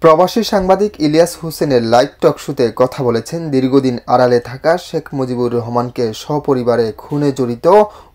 প্রবাসী সাংবাদিক ইলিয়াস হোসেনের লাইভ টকশোতে কথা বলেছেন দীর্ঘদিন আড়ালে থাকা শেখ মুজিবুর রহমানকে সপরিবারে খুনে জড়িত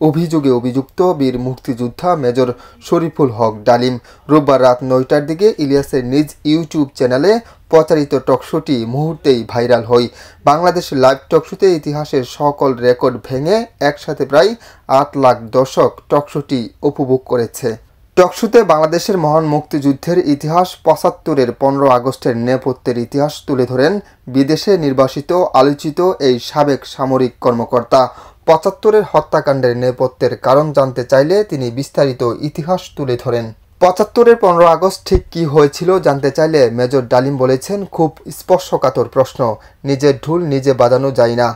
অভিযোগে অভিযুক্ত বীর মুক্তিযোদ্ধা মেজর শরীফুল হক ডালিম। রোববার রাত ৯টার দিকে ইলিয়াসের নিজ ইউটিউব চ্যানেলে প্রচারিত টকশোটি মুহূর্তেই ভাইরাল হয়। বাংলাদেশের লাইভ টকশোতে ইতিহাসের সকল রেকর্ড ভেঙে একসাথে প্রায় ৮ লাখ দর্শক টকশোটি উপভোগ করেছে। টকশোতে বাংলাদেশের মহান মুক্তিযুদ্ধের ইতিহাস, ৭৫-এর ১৫ আগস্টের নেপথ্যের ইতিহাস তুলে ধরেন বিদেশে নির্বাসিত আলোচিত এই সাবেক সামরিক কর্মকর্তা। ৭৫-এর হত্যাকাণ্ডের নেপথ্যের কারণ জানতে চাইলে তিনি বিস্তারিত ইতিহাস তুলে ধরেন। ৭৫-এর ১৫ আগস্ট ঠিক কী হয়েছিল জানতে চাইলে মেজর ডালিম বলেছেন, খুব স্পর্শকাতর প্রশ্ন, নিজের ঢুল নিজে বাজানো যায় না।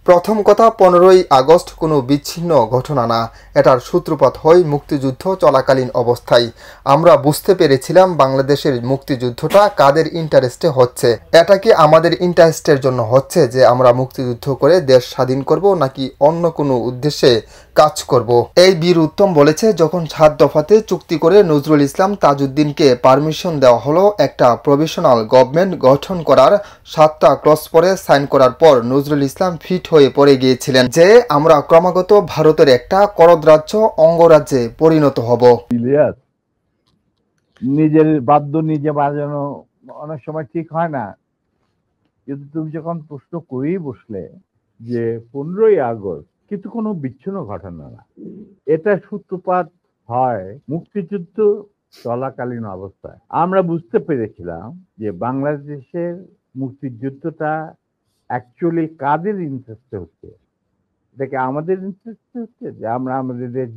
প্রথম কথা, 15ই আগস্ট কোনো বিচ্ছিন্ন ঘটনা না, এটার সূত্রপাত হয় মুক্তিযুদ্ধ চলাকালীন অবস্থায়। আমরা বুঝতে পেরেছিলাম বাংলাদেশের মুক্তিযুদ্ধটা কাদের ইন্টারেস্টে হচ্ছে। এটা কি আমাদের ইন্টারেস্টের জন্য হচ্ছে যে আমরা মুক্তিযুদ্ধ করে দেশ স্বাধীন করব, নাকি অন্য কোনো উদ্দেশ্যে কাজ করব? এই বীর উত্তম বলেছে, যখন ৭ দফাতে চুক্তি করে নজরুল ইসলাম তাজউদ্দিনকে পারমিশন দেওয়া হলো একটা প্রভিশনাল গভর্নমেন্ট গঠন করার, 7টা ক্লজ পরে সাইন করার পর নজরুল ইসলাম ফিট হয়ে পড়ে গিয়েছিলেন যে আমরা ক্রমাগত ভারতের একটা করদরাজ্য অঙ্গরাজ্যে পরিণত হব। ইলিয়াস, নিজের বাদ্য নিজে বাজানো অনেক সময় ঠিক হয় না, কিন্তু তুমি যখন প্রশ্ন করেই বসলে যে 15ই আগস্ট কিন্তু কোনো বিচ্ছিন্ন ঘটনা না, এটা সূত্রপাত হয় মুক্তিযুদ্ধ চলাকালীন অবস্থায়। আমরা বুঝতে পেরেছিলাম যে বাংলাদেশের মুক্তিযুদ্ধটা অ্যাকচুয়ালি কাদের ইন্টারেস্টে হচ্ছে। এটাকে আমাদের ইন্টারেস্টে হচ্ছে যে আমরা আমাদের দেশ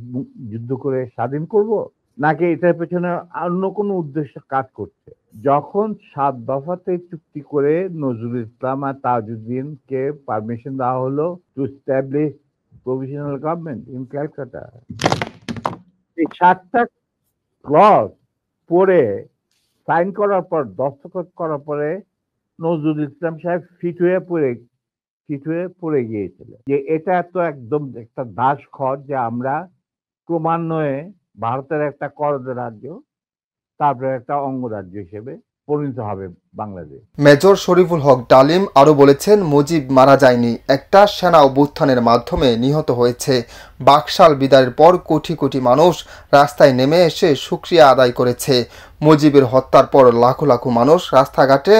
যুদ্ধ করে স্বাধীন করব, নাকি এটার পেছনে অন্য কোনো উদ্দেশ্য কাজ করছে। যখন 7 দফাতে চুক্তি করে নজরুল ইসলাম আর তাজউদ্দিনকে পারমিশন দেওয়া হলো to establish provisional government in Calcutta, এই 7টা ক্লজ পড়ে সাইন করার পর, দস্তখত করার পরে নজরুল ইসলাম সাহেব ফিট হয়ে পড়ে গিয়েছিল যে এটা তো একদম একটা দাস খড়, যে আমরা ক্রমান্বয়ে ভারতের একটা করদ রাজ্য, তারপরে একটা অঙ্গরাজ্য হিসেবে পরিণত হবে বাংলাদেশ। মেজর শরীফুল হক ডালিম আরও বলেছেন, মুজিব মারা যায়নি, একটা সেনা অভ্যুত্থানের মাধ্যমে নিহত হয়েছে। বাকশাল বিদায়ের পর কোটি কোটি মানুষ রাস্তায় নেমে এসে শুকরিয়া আদায় করেছে। মুজিবের হত্যার পর লাখো লাখো মানুষ রাস্তাঘাটে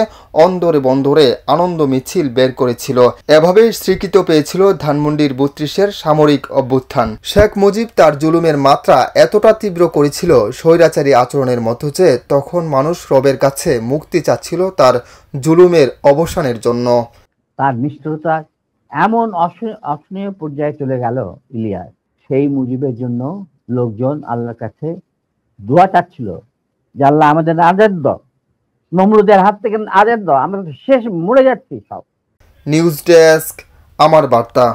অন্দরে বন্দরে আনন্দ মিছিল বের করেছিল। এভাবেই স্বীকৃত পেয়েছিল ধানমন্ডির ৩২-এর সামরিক অভ্যুত্থান। শেখ মুজিব তার জুলুমের মাত্রা এতটা তীব্র করেছিল স্বৈরাচারী আচরণের মধ্য যে তখন মানুষ রবের কাছে মুক্তি চাচ্ছিল তার জুলুমের অবসানের জন্য। তার নিষ্ঠুরতা এমন অসহনীয় পর্যায়ে চলে গেল ইলিয়াস, সেই মুজিবের জন্য লোকজন আল্লাহর কাছে দোয়া চাচ্ছিল যে আল্লাহ আমাদের আজাদ দাও, নমরুদের হাত থেকে আজাদ দাও, আমরা শেষ মরে যাচ্ছি সব। নিউজ ডেস্ক, আমার বার্তা।